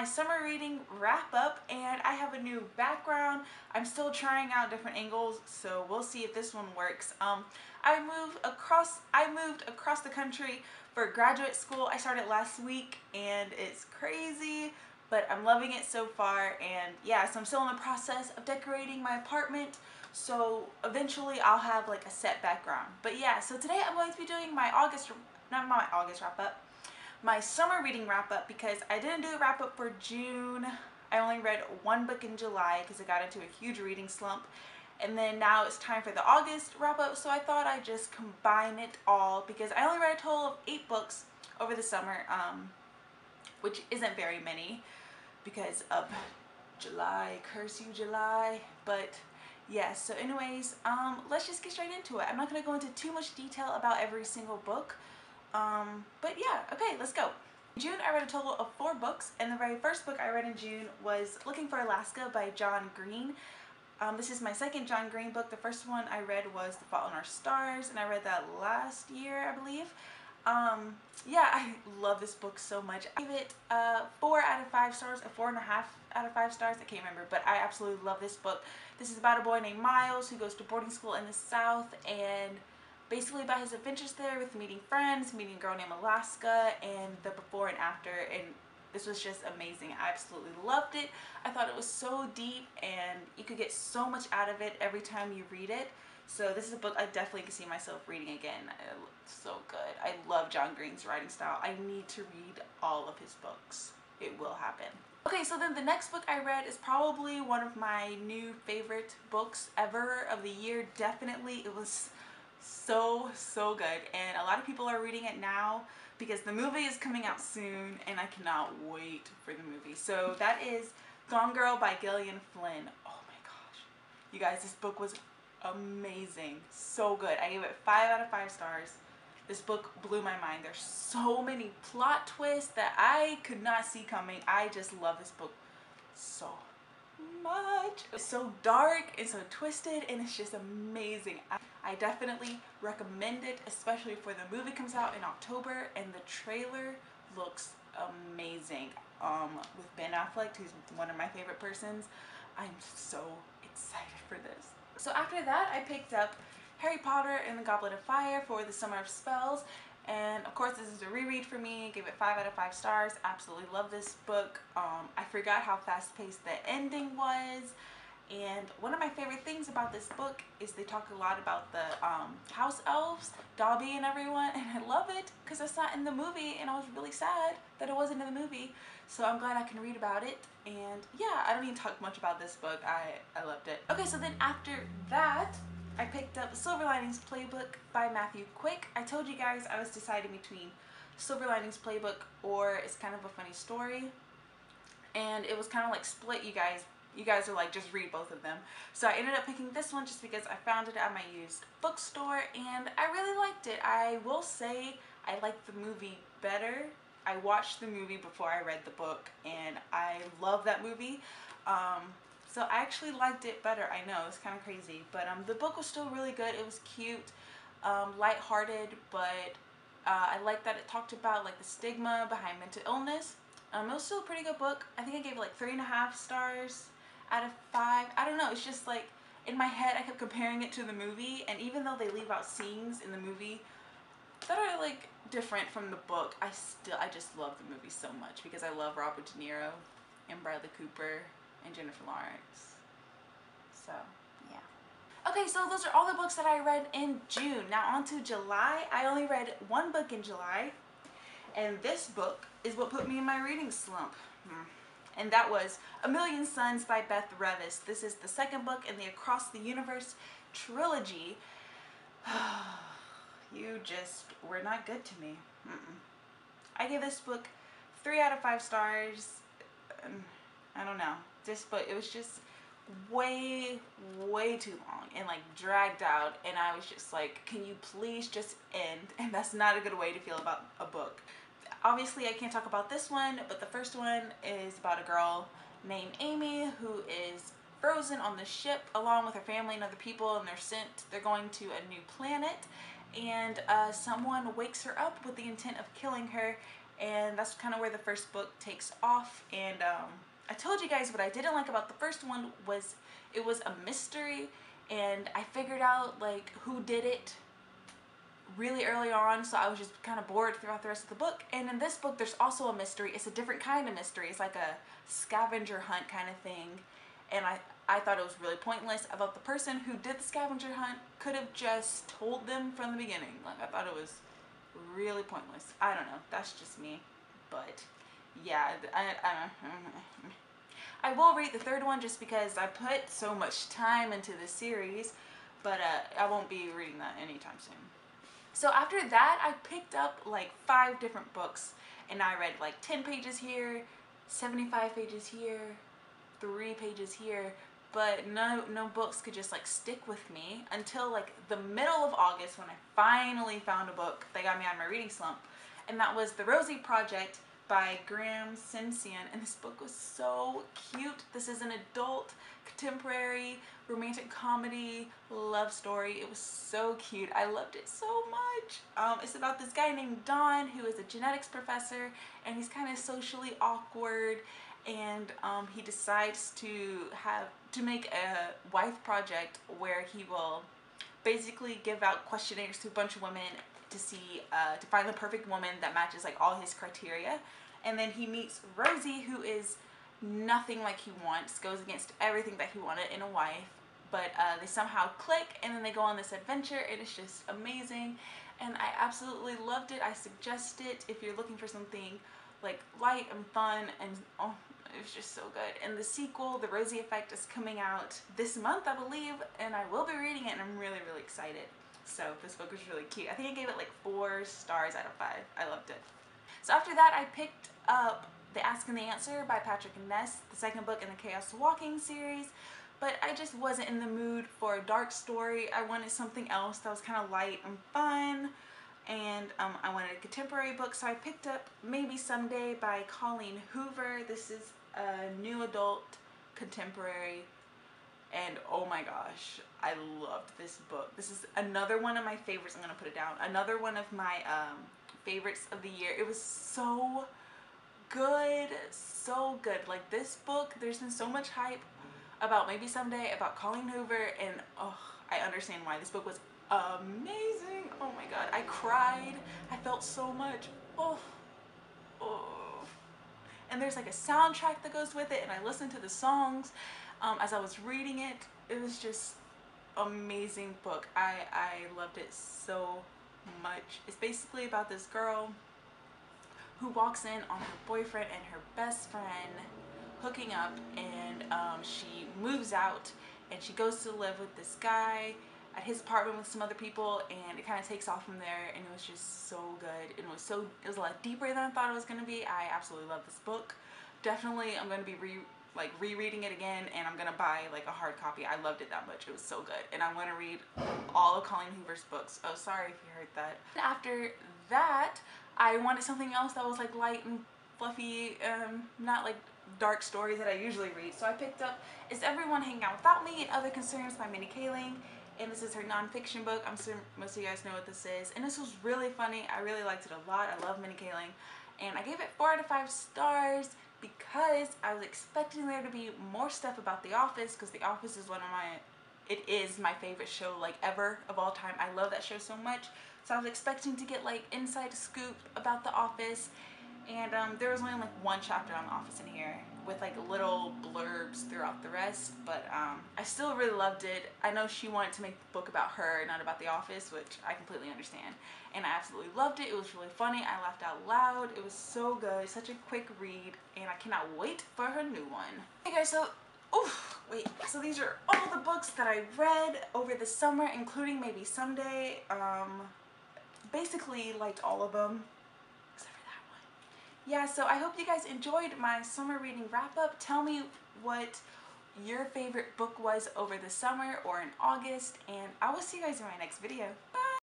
my summer reading wrap up, and I have a new background. I'm still trying out different angles, so we'll see if this one works. I moved across the country for graduate school. I started last week and it's crazy, but I'm loving it so far. And yeah, so I'm still in the process of decorating my apartment, so eventually I'll have like a set background. But yeah, so today I'm going to be doing my wrap up, my summer reading wrap up, because I didn't do a wrap up for June. I only read one book in July because I got into a huge reading slump. And then now it's time for the August wrap up, so I thought I'd just combine it all because I only read a total of 8 books over the summer, which isn't very many because of July, curse you July. But yeah, so anyways, let's just get straight into it. I'm not going to go into too much detail about every single book, but yeah, okay, let's go. In June, I read a total of 4 books, and the very first book I read in June was Looking for Alaska by John Green. This is my second John Green book. The first one I read was The Fault in Our Stars, and I read that last year, I believe. Yeah, I love this book so much. I give it 4 out of 5 stars, a 4.5 out of 5 stars. I can't remember, but I absolutely love this book. This is about a boy named Miles who goes to boarding school in the South, and basically about his adventures there with meeting friends, meeting a girl named Alaska, and the before and after. And this was just amazing. I absolutely loved it. I thought it was so deep and you could get so much out of it every time you read it. So this is a book I definitely can see myself reading again. It's so good. I love John Green's writing style. I need to read all of his books. It will happen. Okay, so then the next book I read is probably one of my new favorite books ever of the year. Definitely. It was so good, and a lot of people are reading it now because the movie is coming out soon and I cannot wait for the movie. So that is Gone Girl by Gillian Flynn. Oh my gosh, you guys, this book was amazing. So good. I gave it 5 out of 5 stars. This book blew my mind. There's so many plot twists that I could not see coming. I just love this book so much. It's so dark and so twisted, and it's just amazing. I definitely recommend it, especially for the movie comes out in October, and the trailer looks amazing. With Ben Affleck, who's one of my favorite persons. I'm so excited for this. So after that, I picked up Harry Potter and the Goblet of Fire for the Summer of Spells. And of course, this is a reread for me. I gave it 5 out of 5 stars. Absolutely love this book. I forgot how fast-paced the ending was. And one of my favorite things about this book is they talk a lot about the house elves, Dobby and everyone, and I love it because it's not in the movie, and I was really sad that it wasn't in the movie. So I'm glad I can read about it. And yeah, I don't even talk much about this book. I loved it. Okay, so then after that, I picked up Silver Linings Playbook by Matthew Quick. I told you guys I was deciding between Silver Linings Playbook or It's Kind of a Funny Story. And it was kind of like split, you guys. You guys are like, just read both of them. So I ended up picking this one just because I found it at my used bookstore and I really liked it. I will say I liked the movie better. I watched the movie before I read the book and I love that movie. So I actually liked it better. I know, it's kind of crazy, but the book was still really good. It was cute, lighthearted, but I like that it talked about like the stigma behind mental illness. It was still a pretty good book. I think I gave it like 3.5 stars out of 5. I don't know, it's just like in my head I kept comparing it to the movie, and even though they leave out scenes in the movie that are like different from the book, I just love the movie so much because I love Robert De Niro and Bradley Cooper and Jennifer Lawrence. So yeah. Okay, so those are all the books that I read in June. Now on to July. I only read 1 book in July, and this book is what put me in my reading slump. And that was A Million Suns by Beth Revis. This is the second book in the Across the Universe trilogy. You just were not good to me. I gave this book 3 out of 5 stars. I don't know. This book, it was just way too long and like dragged out, and I was just like, can you please just end? And that's not a good way to feel about a book. Obviously I can't talk about this one, but the first one is about a girl named Amy who is frozen on the ship along with her family and other people, and they're going to a new planet, and someone wakes her up with the intent of killing her, and that's kind of where the first book takes off. And I told you guys what I didn't like about the first one was it was a mystery, and I figured out like who did it really early on, so I was just kind of bored throughout the rest of the book. And in this book there's also a mystery. It's a different kind of mystery. It's like a scavenger hunt kind of thing, and I thought it was really pointless. I thought the person who did the scavenger hunt could have just told them from the beginning. Like, I thought it was really pointless. I don't know, that's just me. But yeah, I will read the third one just because I put so much time into this series, but I won't be reading that anytime soon. So after that, I picked up like 5 different books, and I read like 10 pages here, 75 pages here, 3 pages here, but no books could just like stick with me until like the middle of August, when I finally found a book that got me out of my reading slump, and that was The Rosie Project by Graham Simpson. And this book was so cute. This is an adult contemporary romantic comedy love story. It was so cute. I loved it so much. It's about this guy named Don who is a genetics professor, and he's kind of socially awkward, and he decides to make a wife project where he will basically give out questionnaires to a bunch of women to see to find the perfect woman that matches like all his criteria. And then he meets Rosie, who is nothing like he wants, goes against everything that he wanted in a wife, but they somehow click, and then they go on this adventure, and it's just amazing, and I absolutely loved it. I suggest it if you're looking for something like light and fun, and oh, it was just so good. And the sequel, The Rosie Effect, is coming out this month, I believe, and I will be reading it, and I'm really, really excited. So this book was really cute. I think I gave it like 4 stars out of 5. I loved it. So after that, I picked up The Ask and the Answer by Patrick and Ness, the second book in the Chaos Walking series, but I just wasn't in the mood for a dark story. I wanted something else that was kind of light and fun, and I wanted a contemporary book, so I picked up Maybe Someday by Colleen Hoover. This is a new adult contemporary, and oh my gosh, I loved this book. This is another one of my favorites. I'm gonna put it down. Another one of my favorites of the year. It was so good, so good. Like, this book, there's been so much hype about Maybe Someday, about Colleen Hoover, and oh, I understand why. This book was amazing. Oh my god, I cried. I felt so much. Oh. And there's like a soundtrack that goes with it, and I listened to the songs as I was reading it. It was just amazing book. I loved it so much. It's basically about this girl who walks in on her boyfriend and her best friend hooking up, and she moves out, and she goes to live with this guy at his apartment with some other people, and it kind of takes off from there, and it was just so good. And it was a lot deeper than I thought it was going to be. I absolutely love this book. Definitely I'm going to be rereading it again, and I'm gonna buy like a hard copy. I loved it that much. It was so good, and I'm gonna read all of Colleen Hoover's books. Oh, sorry if you heard that. After that, I wanted something else that was like light and fluffy, not like dark stories that I usually read. So I picked up Is Everyone Hanging Out Without Me and Other Concerns by Minnie Kaling, and this is her nonfiction book. I'm sure most of you guys know what this is, and this was really funny. I really liked it a lot. I love Minnie Kaling, and I gave it 4 out of 5 stars because I was expecting there to be more stuff about The Office, because The Office is it is my favorite show like ever of all time. I love that show so much. So I was expecting to get like inside scoop about The Office, and there was only like 1 chapter on The Office in here with like little blurbs throughout the rest, but I still really loved it. I know she wanted to make the book about her, not about The Office, which I completely understand, and I absolutely loved it. It was really funny. I laughed out loud. It was so good. Such a quick read, and I cannot wait for her new one. Hey guys, so so these are all the books that I read over the summer, including Maybe Someday. Basically liked all of them except for that one. Yeah, so I hope you guys enjoyed my summer reading wrap up. Tell me what your favorite book was over the summer or in August, and I will see you guys in my next video. Bye!